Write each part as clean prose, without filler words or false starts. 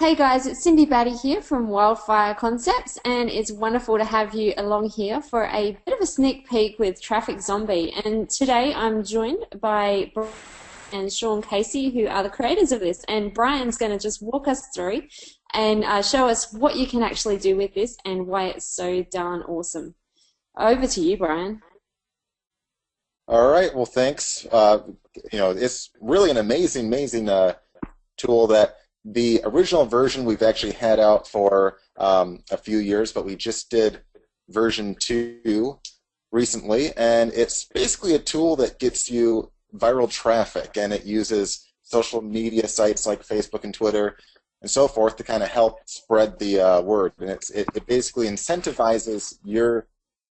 Hey guys, it's Cindy Batty here from Wildfire Concepts, and it's wonderful to have you along here for a bit of a sneak peek with Traffic Zombie. And today I'm joined by Brian and Sean Casey, who are the creators of this. And Brian's going to just walk us through and show us what you can actually do with this and why it's so darn awesome. Over to you, Brian. All right. Well, thanks. It's really an amazing tool that the original version we've actually had out for a few years, but we just did version 2 recently, and it's basically a tool that gets you viral traffic, and it uses social media sites like Facebook and Twitter and so forth to kind of help spread the word. And it basically incentivizes your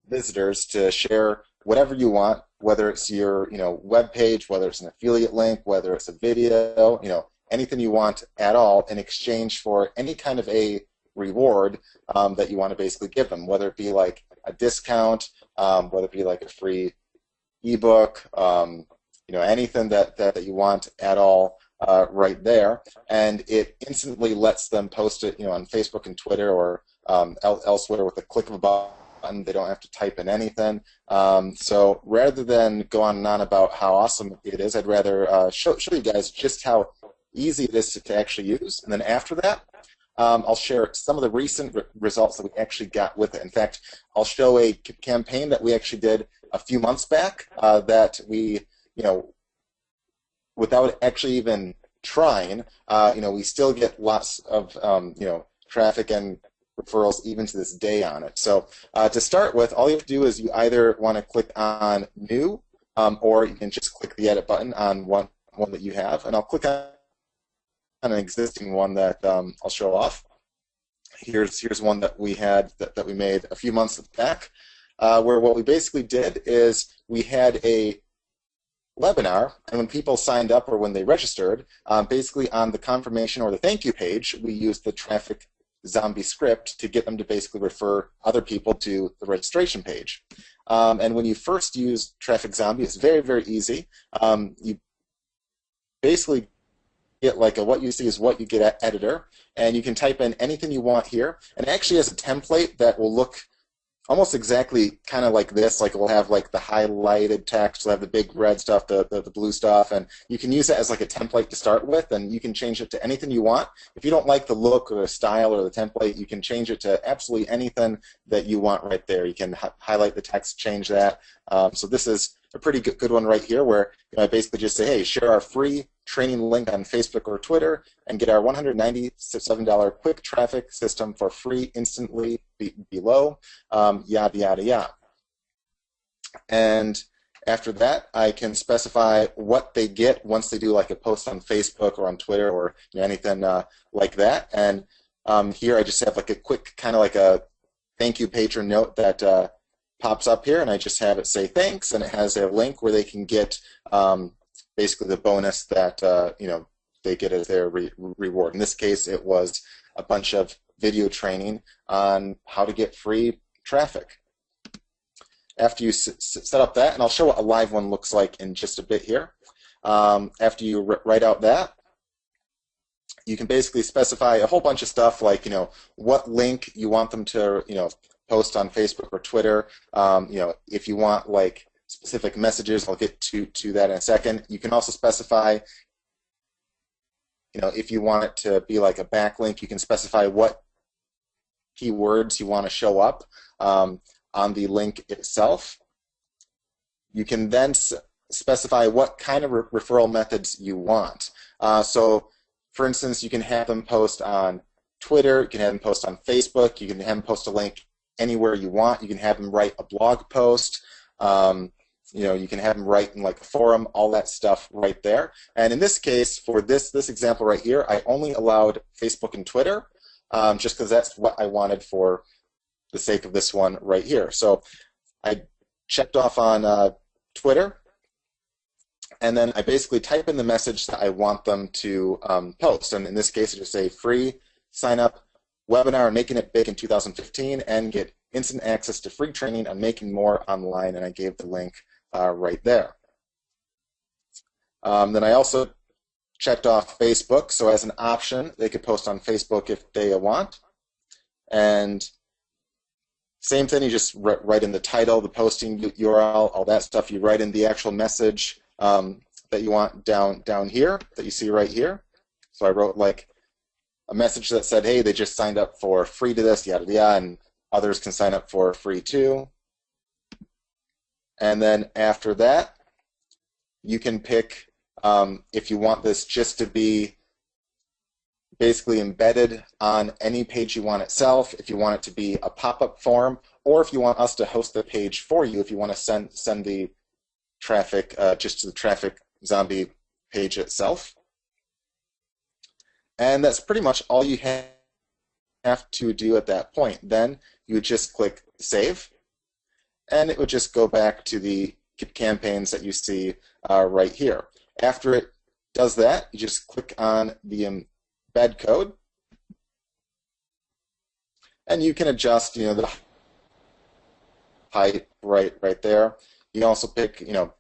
visitors to share whatever you want, whether it's your web page, whether it's an affiliate link, whether it's a video, anything you want at all in exchange for any kind of a reward that you want to basically give them, whether it be like a discount, whether it be like a free ebook, anything that you want at all right there, and it instantly lets them post it, on Facebook and Twitter or elsewhere with a click of a button. They don't have to type in anything. So rather than go on and on about how awesome it is, I'd rather show you guys just how easy it is to actually use. And then after that, I'll share some of the recent results that we actually got with it. In fact, I'll show a campaign that we actually did a few months back that we, without actually even trying, we still get lots of, traffic and referrals even to this day on it. So to start with, all you have to do is you either want to click on New, or you can just click the Edit button on one that you have. And I'll click on an existing one that I'll show off. Here's one that we had that we made a few months back, where what we basically did is we had a webinar, and when people signed up or when they registered, basically on the confirmation or the thank you page, we used the Traffic Zombie script to get them to basically refer other people to the registration page. And when you first use Traffic Zombie, it's very easy. You basically get like a what you see is what you get editor, and you can type in anything you want here, and it actually has a template that will look almost exactly kind of like this. Like it will have like the highlighted text, will have the big red stuff, the blue stuff, and you can use it as like a template to start with, and you can change it to anything you want. If you don't like the look or the style or the template, you can change it to absolutely anything that you want right there. You can highlight the text, change that. So this is a pretty good one right here, where I basically just say, hey, share our free training link on Facebook or Twitter and get our $197 quick traffic system for free instantly below, yada, yada, yada. And after that, I can specify what they get once they do like a post on Facebook or on Twitter or anything like that. And here I just have like a quick kind of like a thank you patron note that pops up here, and I just have it say thanks, and it has a link where they can get basically the bonus that they get as their reward. In this case, it was a bunch of video training on how to get free traffic. After you set up that, and I'll show what a live one looks like in just a bit here. After you write out that, you can basically specify a whole bunch of stuff like what link you want them to post on Facebook or Twitter. If you want like specific messages, I'll get to that in a second. You can also specify, if you want it to be like a backlink, you can specify what keywords you want to show up on the link itself. You can then specify what kind of referral methods you want. So, for instance, you can have them post on Twitter, you can have them post on Facebook, you can have them post a link anywhere you want. You can have them write a blog post. You can have them write in like a forum, all that stuff right there. And in this case, for this example right here, I only allowed Facebook and Twitter, just because that's what I wanted for the sake of this one right here. So I checked off on Twitter, and then I basically type in the message that I want them to post. And in this case, I just say free sign up webinar Making It Big in 2015 and get instant access to free training on making more online, and I gave the link right there. Then I also checked off Facebook, so as an option, they could post on Facebook if they want. And same thing, you just write in the title, the posting URL, all that stuff. You write in the actual message that you want down here, that you see right here. So I wrote like a message that said, hey, they just signed up for free to this, yada yada, and others can sign up for free too. And then after that, you can pick if you want this just to be basically embedded on any page you want itself, if you want it to be a pop-up form, or if you want us to host the page for you, if you want to send the traffic just to the traffic zombie page itself. And that's pretty much all you have to do at that point. Then you would just click Save, and it would just go back to the campaigns that you see right here. After it does that, you just click on the embed code, and you can adjust, the height right there. You can also pick, a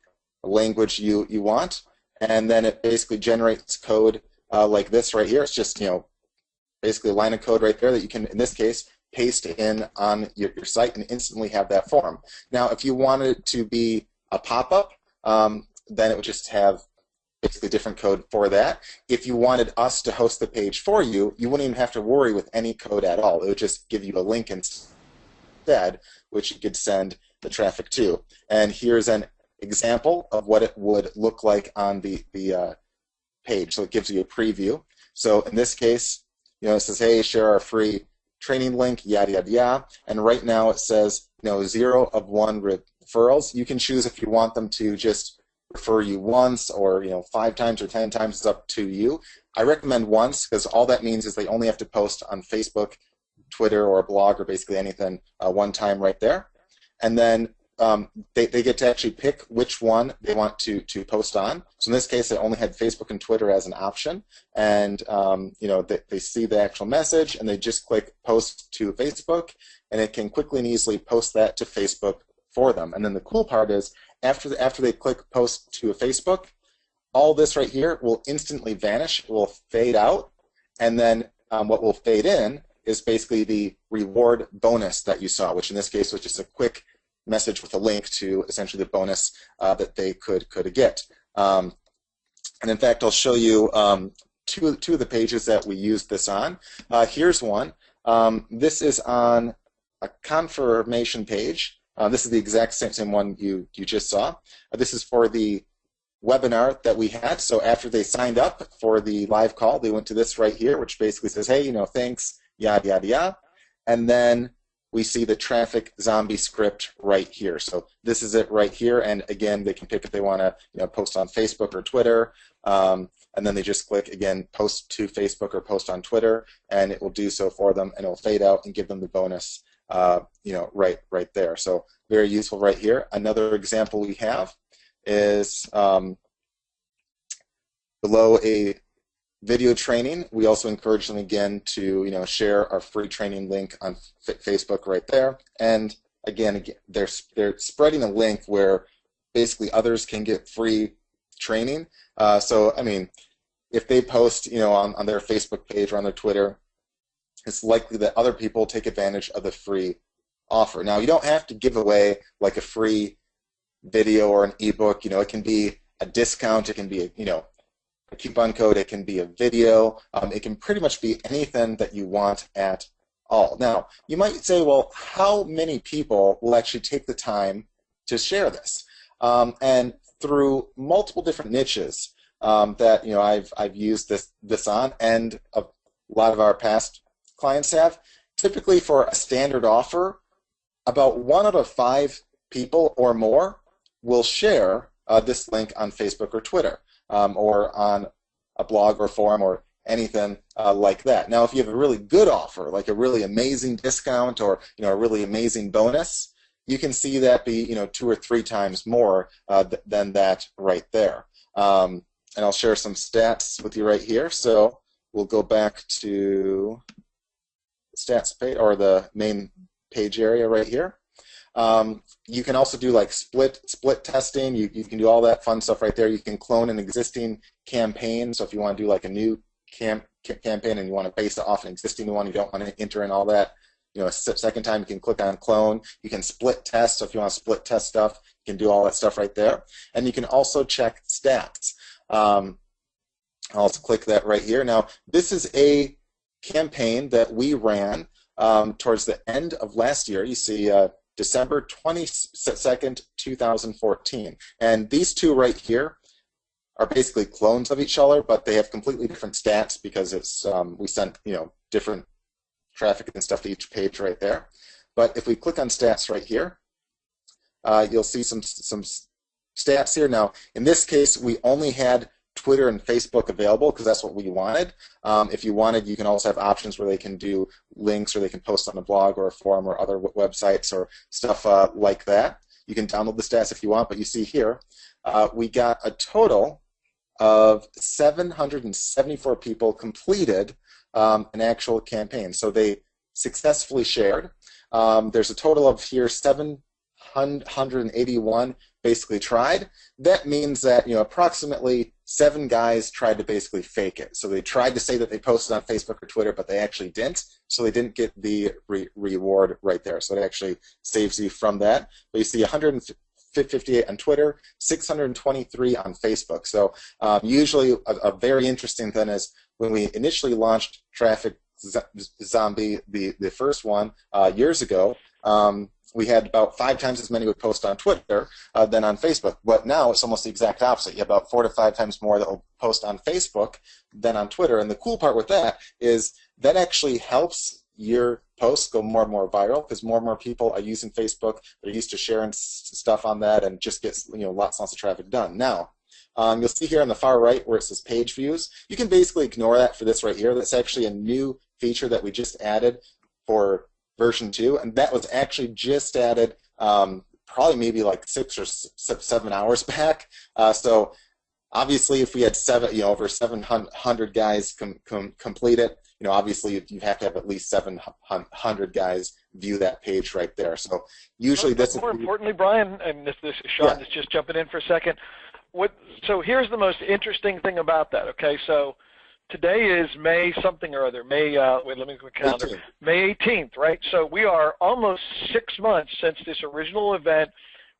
language you want, and then it basically generates code like this right here. It's just, basically a line of code right there that you can, in this case, paste in on your site and instantly have that form. Now, if you wanted it to be a pop-up, then it would just have basically different code for that. If you wanted us to host the page for you, you wouldn't even have to worry with any code at all. It would just give you a link instead, which you could send the traffic to. And here's an example of what it would look like on the page. So it gives you a preview. So in this case, it says, hey, share our free training link, yada, yada, yada. And right now it says, 0 of 1 referrals. You can choose if you want them to just refer you once or 5 times or 10 times. It's up to you. I recommend once because all that means is they only have to post on Facebook, Twitter, or a blog or basically anything one time right there. And then they get to actually pick which one they want to post on. So in this case, they only had Facebook and Twitter as an option, and they see the actual message and they just click post to Facebook, and it can quickly and easily post that to Facebook for them. And then the cool part is after they click post to a Facebook, all this right here will instantly vanish. It will fade out, and then what will fade in is basically the reward bonus that you saw, which in this case was just a quick message with a link to essentially the bonus that they could get. And in fact, I'll show you two of the pages that we used this on. Here's one. This is on a confirmation page. This is the exact same one you just saw. This is for the webinar that we had. So after they signed up for the live call, they went to this right here, which basically says, hey, thanks, yada, yada, yada. And then we see the traffic zombie script right here. So this is it right here. And again, they can pick if they want to post on Facebook or Twitter. And then they just click, again, post to Facebook or post on Twitter, and it will do so for them, and it will fade out and give them the bonus right there. So very useful right here. Another example we have is below a video training. We also encourage them again to share our free training link on Facebook right there. And again, they're spreading a link where basically others can get free training. So I mean, if they post on their Facebook page or on their Twitter, it's likely that other people take advantage of the free offer. Now, you don't have to give away like a free video or an ebook. It can be a discount. It can be a coupon code. It can be a video. It can pretty much be anything that you want at all. Now, you might say, well, how many people will actually take the time to share this? And through multiple different niches that I've used this on, and a lot of our past clients have, typically for a standard offer, about 1 out of 5 people or more will share this link on Facebook or Twitter, or on a blog or forum or anything like that. Now, if you have a really good offer, like a really amazing discount or a really amazing bonus, you can see that be 2 or 3 times more than that right there. And I'll share some stats with you right here. So we'll go back to the stats page or the main page area right here. You can also do like split testing. You can do all that fun stuff right there. You can clone an existing campaign. So if you want to do like a new campaign and you want to base it off an existing one, you don't want to enter in all that. A second time, you can click on clone. You can split test. So if you want to split test stuff, you can do all that stuff right there. And you can also check stats. I'll click that right here. Now, this is a campaign that we ran towards the end of last year. You see December 22nd, 2014. And these two right here are basically clones of each other, but they have completely different stats because it's we sent different traffic and stuff to each page right there. But if we click on stats right here, you'll see some stats here. Now, in this case, we only had Twitter and Facebook available because that's what we wanted. If you wanted, you can also have options where they can do links or they can post on a blog or a forum or other websites or stuff like that. You can download the stats if you want, but you see here, we got a total of 774 people completed an actual campaign. So they successfully shared. There's a total of here 781 basically tried. That means that approximately 7 guys tried to basically fake it. So they tried to say that they posted on Facebook or Twitter, but they actually didn't. So they didn't get the reward right there. So it actually saves you from that. But you see 158 on Twitter, 623 on Facebook. So usually a very interesting thing is when we initially launched Traffic Zombie, the first one years ago, we had about 5 times as many would post on Twitter than on Facebook. But now it's almost the exact opposite. You have about 4 to 5 times more that will post on Facebook than on Twitter. And the cool part with that is that actually helps your posts go more and more viral because more and more people are using Facebook. They're used to sharing stuff on that and just gets lots and lots of traffic done. Now, you'll see here on the far right where it says page views. You can basically ignore that for this right here. That's actually a new feature that we just added for version 2, and that was actually just added probably maybe like 6 or 7 hours back. So obviously, if we had over 700 guys complete it, obviously you have to have at least 700 guys view that page right there. So usually this. More importantly, Brian, and this is Sean, is just jumping in for a second. So here's the most interesting thing about that. Okay, so today is May something or other. Wait, let me look at the calendar. May 18th, right? So we are almost 6 months since this original event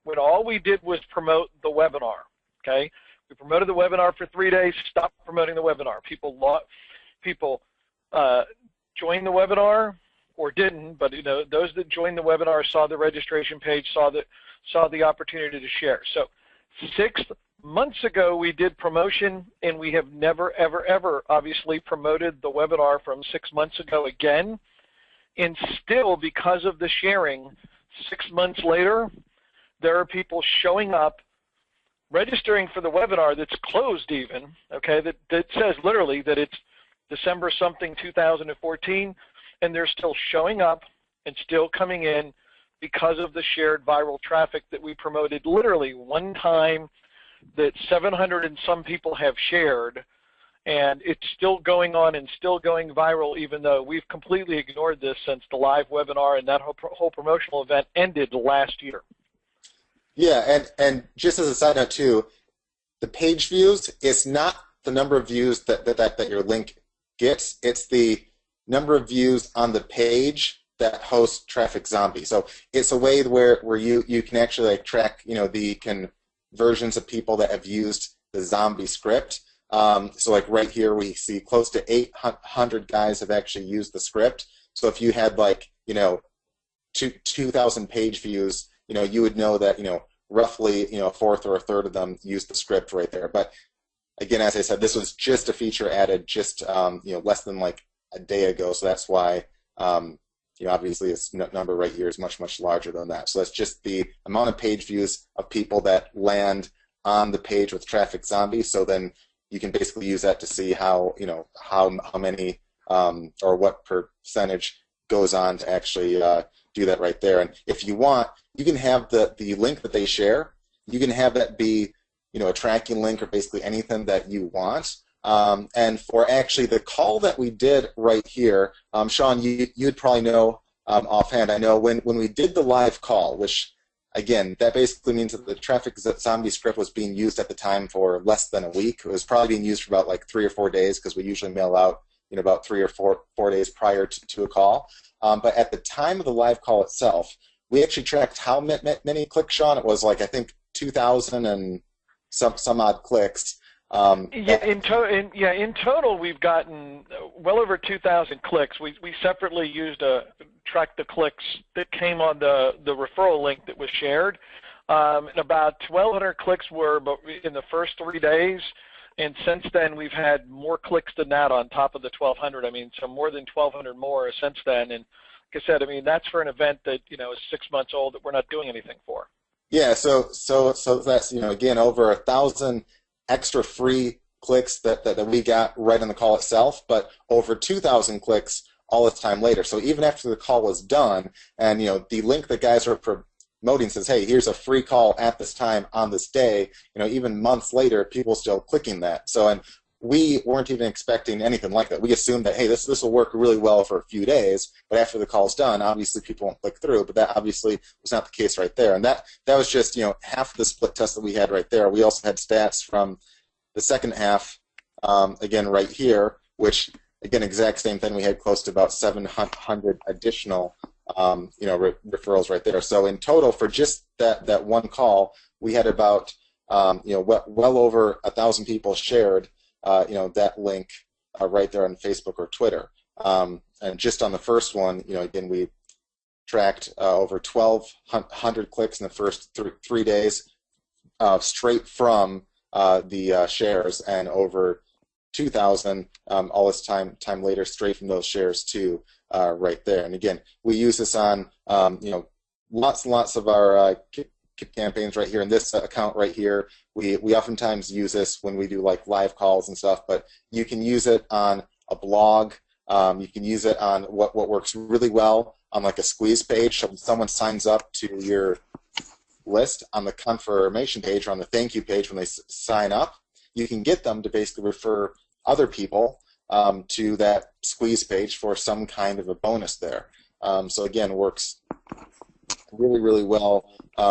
when all we did was promote the webinar, okay? We promoted the webinar for 3 days, stopped promoting the webinar. People joined the webinar or didn't, but those that joined the webinar saw the registration page, saw the opportunity to share. So 6 months ago, we did promotion, and we have never, ever, ever, obviously, promoted the webinar from 6 months ago again. And still, because of the sharing, 6 months later, there are people showing up, registering for the webinar that's closed even, okay, that says literally that it's December something 2014, and they're still showing up and still coming in because of the shared viral traffic that we promoted literally one time that 700 and some people have shared, and it's still going on and still going viral even though we've completely ignored this since the live webinar and that whole promotional event ended last year. Yeah, and just as a side note too, the page views, it's not the number of views that your link gets, it's the number of views on the page that hosts Traffic Zombie. So it's a way where you can actually track the conversions of people that have used the zombie script. So like right here we see close to 800 guys have actually used the script. So if you had 2,000 page views, you would know that roughly a fourth or a third of them used the script right there. But again, as I said, this was just a feature added just less than a day ago. So that's why obviously this number right here is much larger than that. So that's just the amount of page views of people that land on the page with Traffic Zombie. So then you can basically use that to see how how many or what percentage goes on to actually do that right there. And if you want, you can have the link that they share. You can have that be a tracking link or basically anything that you want. And for actually the call that we did right here, Sean, you'd probably know offhand. I know when we did the live call, which again, that basically means that the traffic zombie script was being used at the time for less than a week. It was probably being used for about like 3 or 4 days because we usually mail out about 3 or 4 days prior to a call. But at the time of the live call itself, we actually tracked how many clicks, Sean. It was like, I think, 2,000 and some odd clicks. In total, we've gotten well over 2,000 clicks. We separately used track the clicks that came on the referral link that was shared. And about 1,200 clicks were in the first 3 days, and since then we've had more clicks than that on top of the 1,200. I mean, so more than 1,200 more since then. And like I said, I mean, that's for an event that is 6 months old that we're not doing anything for. Yeah, so that's again over 1,000 extra free clicks that we got right on the call itself, but over 2,000 clicks all this time later. So even after the call was done, and the link that guys are promoting says, hey, here's a free call at this time on this day. Even months later, people still clicking that. So and we weren't even expecting anything like that. We assumed that, hey, this will work really well for a few days, but after the call's done, obviously people won't click through. But that obviously was not the case right there. And that was just half the split test that we had right there. We also had stats from the second half, again right here, which again exact same thing. We had close to about 700 additional referrals right there. So in total, for just that one call, we had about well over 1,000 people shared that link right there on Facebook or Twitter. And just on the first one, again, we tracked over 1,200 clicks in the first 3 days, straight from the shares, and over 2,000 all this time later, straight from those shares too, right there. And again, we use this on lots and lots of our campaigns right here in this account right here. We oftentimes use this when we do like live calls and stuff, but you can use it on a blog. You can use it on what works really well on like a squeeze page. So when someone signs up to your list on the confirmation page or on the thank you page when they sign up, you can get them to basically refer other people to that squeeze page for some kind of a bonus there. So again, works really, really well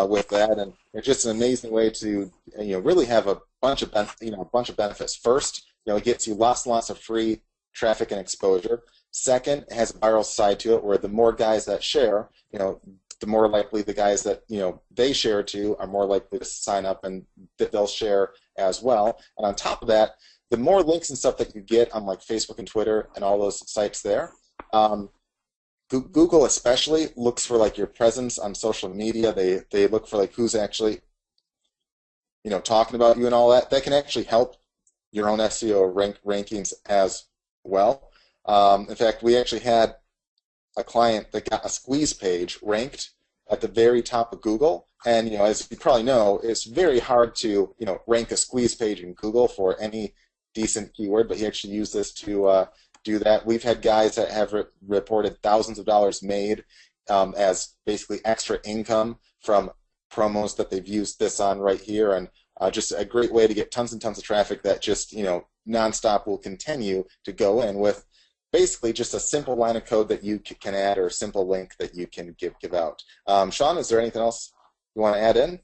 with that, and it's just an amazing way to really have a bunch of benefits. First, it gets you lots and lots of free traffic and exposure. Second, it has a viral side to it, where the more guys that share, the more likely the guys that they share to are more likely to sign up, and that they'll share as well. And on top of that, the more links and stuff that you get on like Facebook and Twitter and all those sites there, Google especially looks for like your presence on social media. They look for like who's actually talking about you and all that. That can actually help your own SEO rankings as well. In fact, we actually had a client that got a squeeze page ranked at the very top of Google, and as you probably know, it's very hard to rank a squeeze page in Google for any decent keyword, but he actually used this to do that. We've had guys that have reported thousands of dollars made as basically extra income from promos that they've used this on right here, and just a great way to get tons and tons of traffic that just nonstop will continue to go in with basically just a simple line of code that you can add, or a simple link that you can give out. Sean, is there anything else you want to add in?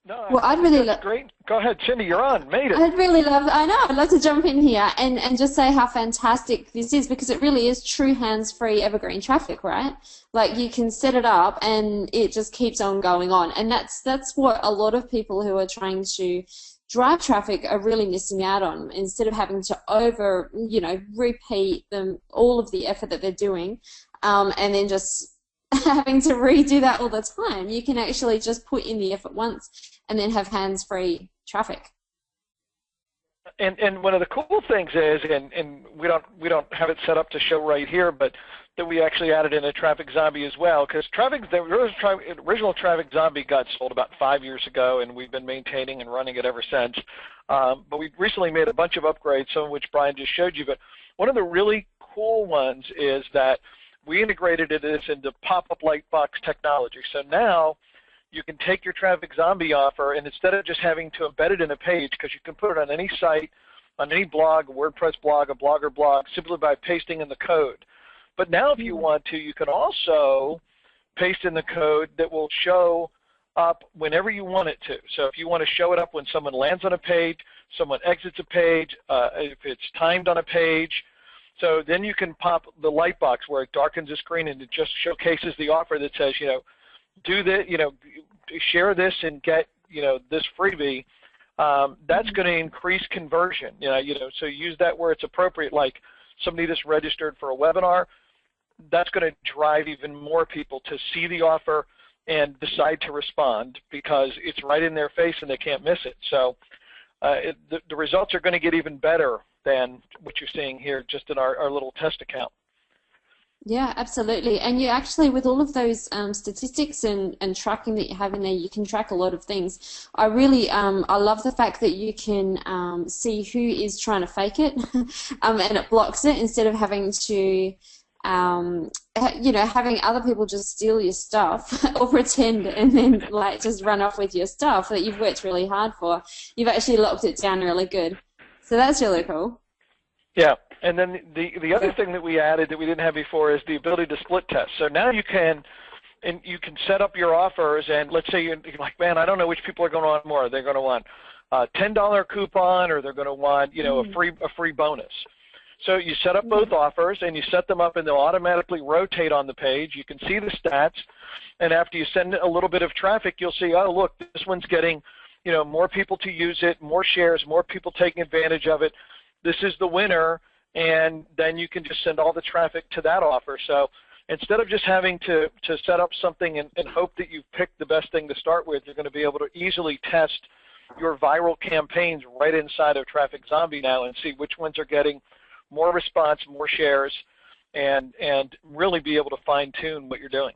No, Well, I'd really love. great. Go ahead, Cindy, you're on. Made it. I'd love to jump in here and just say how fantastic this is, because it really is true hands-free evergreen traffic, right? Like, you can set it up and it just keeps on going on. And that's what a lot of people who are trying to drive traffic are really missing out on. Instead of having to repeat all of the effort that they're doing, and then just having to redo that all the time, you can actually just put in the effort once and then have hands-free traffic. And one of the cool things is, and we don't have it set up to show right here, but that we actually added in a traffic zombie as well, because the original traffic zombie got sold about 5 years ago, and we've been maintaining and running it ever since. But we recently made a bunch of upgrades, some of which Brian just showed you. But one of the really cool ones is that we integrated this into pop-up lightbox technology. So now you can take your traffic zombie offer, and instead of just having to embed it in a page, because you can put it on any site, on any blog, a WordPress blog, a Blogger blog, simply by pasting in the code. But now if you want to, you can also paste in the code that will show up whenever you want it to. So if you want to show it up when someone lands on a page, someone exits a page, if it's timed on a page, so then you can pop the light box where it darkens the screen and it just showcases the offer that says, do this, share this and get, this freebie. That's going to increase conversion. So use that where it's appropriate. Like somebody that's registered for a webinar, that's going to drive even more people to see the offer and decide to respond because it's right in their face and they can't miss it. So the results are going to get even better than what you're seeing here just in our little test account. Yeah, absolutely. And you actually, with all of those statistics and tracking that you have in there, you can track a lot of things. I really, I love the fact that you can see who is trying to fake it and it blocks it instead of having to, having other people just steal your stuff or pretend and then like just run off with your stuff that you've worked really hard for. You've actually locked it down really good. So that's really cool. Yeah, and then the other thing that we added that we didn't have before is the ability to split test. So now you can set up your offers, and let's say you're like, man, I don't know which people are going to want more. They're going to want a $10 coupon, or they're going to want a free bonus. So you set up both offers, and you set them up, and they'll automatically rotate on the page. You can see the stats, and after you send a little bit of traffic, you'll see, oh, look, this one's getting more people to use it, more shares, more people taking advantage of it. This is the winner, and then you can just send all the traffic to that offer. So instead of just having to set up something and hope that you've picked the best thing to start with, you're going to be able to easily test your viral campaigns right inside of Traffic Zombie now and see which ones are getting more response, more shares, and really be able to fine-tune what you're doing.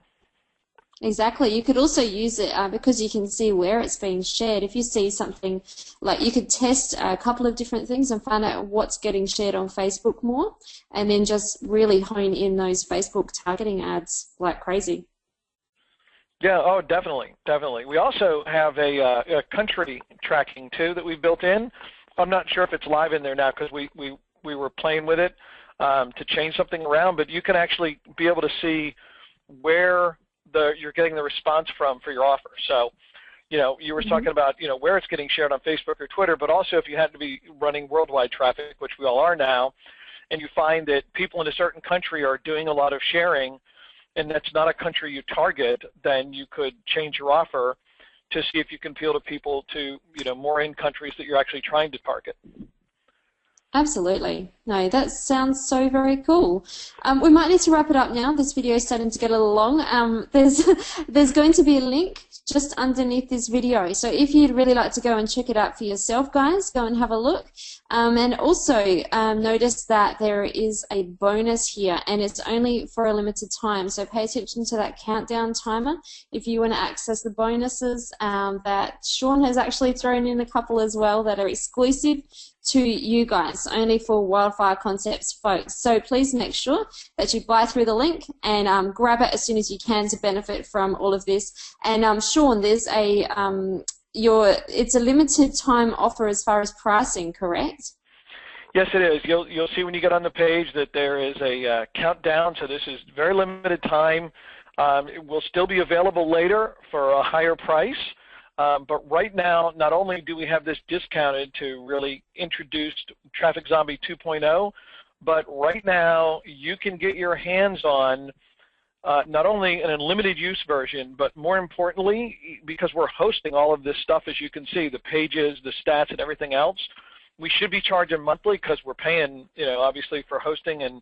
Exactly. You could also use it because you can see where it's being shared. If you see something, like you could test a couple of different things and find out what's getting shared on Facebook more, and then just really hone in those Facebook targeting ads like crazy. Yeah, oh, definitely, definitely. We also have a country tracking, too, that we built in. I'm not sure if it's live in there now because we were playing with it to change something around, but you can actually be able to see where you're getting the response from for your offer. So, you were talking about, where it's getting shared on Facebook or Twitter, but also if you happen to be running worldwide traffic, which we all are now, and you find that people in a certain country are doing a lot of sharing, and that's not a country you target, then you could change your offer to see if you can appeal to people to, more in countries that you're actually trying to target. Absolutely. No, that sounds so very cool. We might need to wrap it up now. This video is starting to get a little long. There's going to be a link just underneath this video. So if you'd really like to go and check it out for yourself, guys, go and have a look. And also notice that there is a bonus here, and it's only for a limited time. So pay attention to that countdown timer if you want to access the bonuses that Sean has actually thrown in a couple as well that are exclusive to you guys, only for Wildfire Concepts folks. So please make sure that you buy through the link and grab it as soon as you can to benefit from all of this. And Sean, there's it's a limited time offer as far as pricing, correct? Yes, it is. You'll see when you get on the page that there is a countdown. So this is very limited time. It will still be available later for a higher price. But right now, not only do we have this discounted to really introduce Traffic Zombie 2.0, but right now you can get your hands on not only an unlimited use version, but more importantly, because we're hosting all of this stuff, as you can see, the pages, the stats, and everything else, we should be charging monthly because we're paying, obviously for hosting and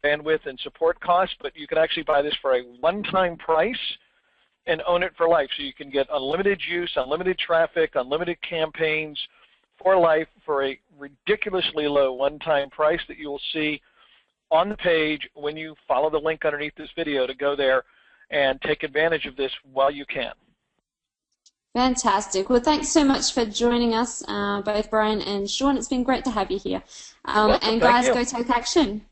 bandwidth and support costs, but you can actually buy this for a one-time price and own it for life. So you can get unlimited use, unlimited traffic, unlimited campaigns for life for a ridiculously low one-time price that you will see on the page when you follow the link underneath this video to go there and take advantage of this while you can. Fantastic. Well, thanks so much for joining us, both Brian and Sean. It's been great to have you here. And guys, go take action.